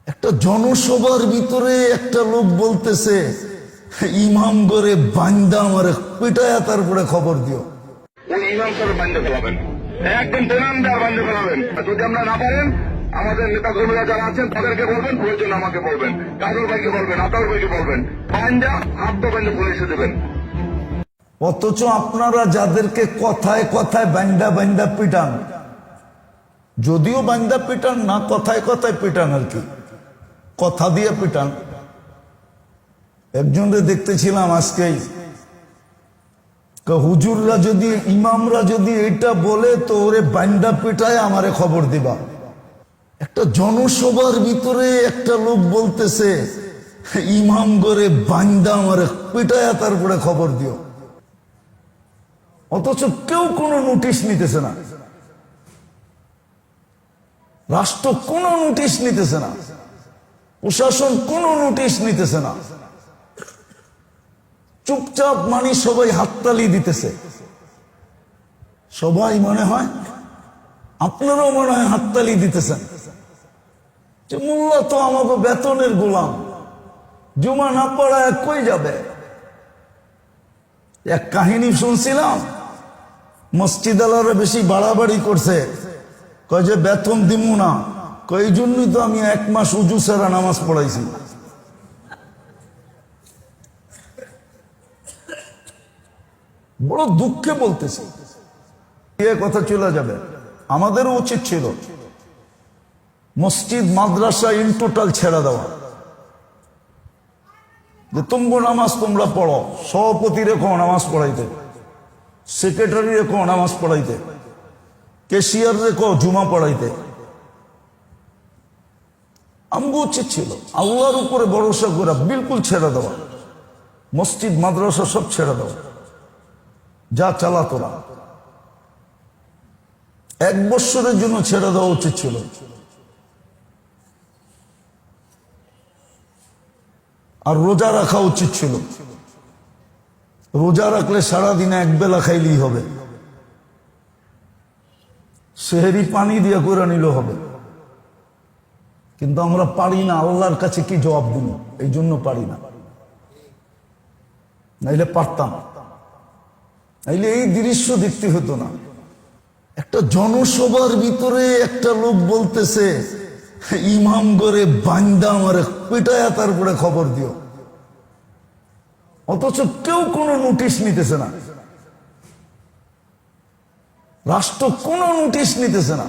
একটা জনসভার ভিতরে একটা লোক বলতেছে, ইমাম করে বান্দা আমার পিটায়া তারপরে খবর দিও। ওই ইমাম সাহেব বান্ধে ফেলাবেন, একদিন তেনামদার বান্ধে ফেলাবেন। যদি আমরা না পারেন, আমাদের নেতা কর্মীরা যারা আছেন তাদেরকে বলবেন, প্রয়োজন আমাকে বলবেন, কাজল ভাইকে বলবেন, আতাউর ভাইকে বলবেন, বান্ধা আত্মবান্ধে পুলিশে দেবেন। অথচ আপনারা যাদেরকে কথায় কথায় বান্দা বান্দা পিটান, যদিও বান্দা পিটান না, কথায় কথায় পিটান আর কি, কথা দিয়ে পিটান। একজনকে দেখতেছিলাম আজকেই, হুজুররা যদি ইমামরা যদি এটা বলে তো ওরে বান্দা পিটায় আমারে খবর দিবা। একটা জনসভার ভিতরে একটা লোক বলতেছে, ইমাম করে বান্দা আমারে পিটায়া তারপরে খবর দিও। অথচ কেউ কোনো নোটিশ নিতেছে না, রাষ্ট্র কোনো নোটিশ নিতেছে না, প্রশাসন কোনো নোটিশ নিতেছে না। চুপচাপ মানে সবাই হাততালি দিতেছে। সবাই মনে হয়, আপনারাও মনে হয় হাততালি দিতেছেন যে মোল্লা তো আমাকে বেতনের গোলাম, জুমা না পড়ায় কই যাবে। এক কাহিনী শুনছিলাম, মসজিদ আলারা বেশি বাড়াবাড়ি করছে, কয় যে বেতন দিমু না, কই জন্যই তো আমি 1 মাস উজু ছাড়া নামাজ পড়াইছি। বড় দুঃখে বলতেছি, এ কথা চলে যাবে। আমাদেরও উচিত ছিল মসজিদ মাদ্রাসা ইন টোটাল ছেড়ে দেওয়া, যে তুমগো নামাজ তোমরা পড়ো, সভাপতি রেখো নামাজ পড়াইতে, সেক্রেটারি রেখো নামাজ পড়াইতে, ক্যাশিয়ার রেখো জুমা পড়াইতে। আমগো উচিত ছিল আল্লাহর উপরে ভরসা করে বিলকুল ছেড়ে দেওয়া, মসজিদ মাদ্রাসা সব ছেড়ে দেওয়া, যা চালা তোরা 1 বছরের জন্য ছেড়ে দেওয়া উচিত ছিল। আর রোজা রাখা উচিত ছিল, রোজা রাখলে সারাদিনে 1 বেলা খাইলেই হবে, সেহেরি পানি দিয়ে করে নিলে হবে। কিন্তু আমরা পারি না, আল্লাহর কাছে কি জবাব দিব, এই জন্য পারি না। নাইলে পারতাম, নাইলে এই দৃশ্য দেখতে হতো না। একটা জনসভার ভিতরে একটা লোক বলতেছে, ইমাম করে বান্দা আমার পিটায়া তারপরে খবর দিও। অথচ কেউ কোনো নোটিশ নিতেছে না, রাষ্ট্র কোনো নোটিশ নিতেছে না,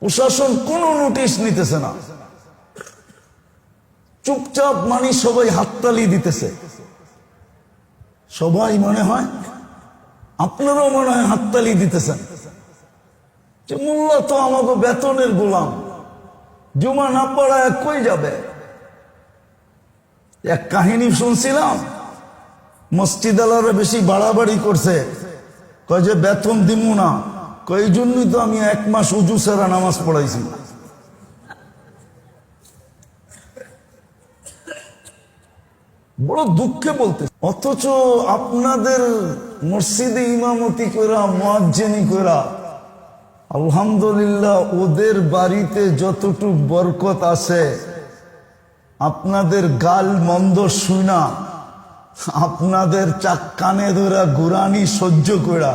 প্রশাসন কোনো নোটিশ নিতেছে না। চুপচাপ মানে সবাই হাততালি দিতেছে। সবাই মনে হয়, আপনারাও মনে হয় হাততালি দিতেছেন যে মোল্লা তো আমাকে বেতনের গোলাম, জুমা না পড়ায় কই যাবে। এক কাহিনী শুনছিলাম, মসজিদ আলারা বেশি বাড়াবাড়ি করছে, কয় যে বেতন দিমু না, কই জন্যই তো আমি 1 মাস উজু ছাড়া নামাজ পড়াইছি। বড় দুঃখে বলতে। অথচ আপনাদের মসজিদে ইমামতি করা, মুয়াজ্জিনি করা, আলহামদুলিল্লাহ ওদের বাড়িতে যতটুক বরকত আছে, আপনাদের গাল মন্দ শুনা, আপনাদের কানে ধরা গুরানি সহ্য করা,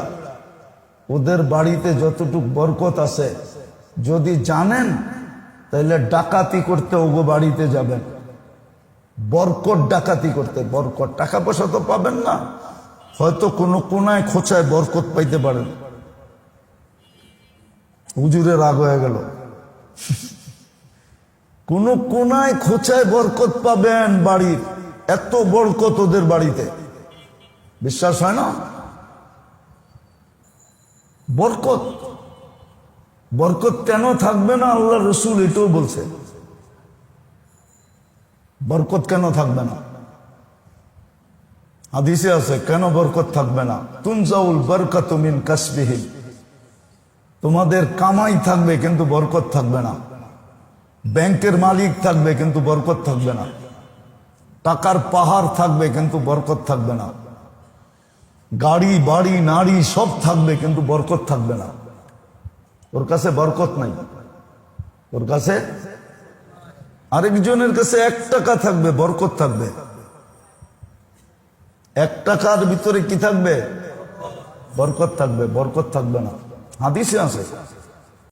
ওদের বাড়িতে যতটুক বরকত আছে, যদি জানেন তাহলে ডাকাতি করতে ওগো বাড়িতে যাবেন, বরকত ডাকাতি করতে। বরকত টাকা পয়সা তো পাবেন না, হয়তো কোনো কোনায় খোঁচায় বরকত পাইতে পারেন। হুজুরের রাগ হয়ে গেল, কোন কোনায় খোঁচায় বরকত পাবেন বাড়ির, এত বরকত ওদের বাড়িতে। বিশ্বাস হয় না? বরকত, বরকত কেন থাকবে না? আল্লাহ রসুল এটাও বলছে, বরকত কেন থাকবে না? হাদিসে আছে কেন বরকত থাকবে না। তুনজাউল বরকত মিন কাসবিহিম, তোমাদের কামাই থাকবে কিন্তু বরকত থাকবে না। ব্যাংকের মালিক থাকবে কিন্তু বরকত থাকবে না। টাকার পাহাড় থাকবে কিন্তু বরকত থাকবে না। গাড়ি বাড়ি নারী সব থাকবে কিন্তু বরকত থাকবে না। ওর কাছে বরকত নাই, ওর কাছে আরেকজনের কাছে 1 টাকা থাকবে, বরকত থাকবে। 1 টাকার ভিতরে কি থাকবে? বরকত থাকবে, বরকত থাকবে না। হাদিসে আছে।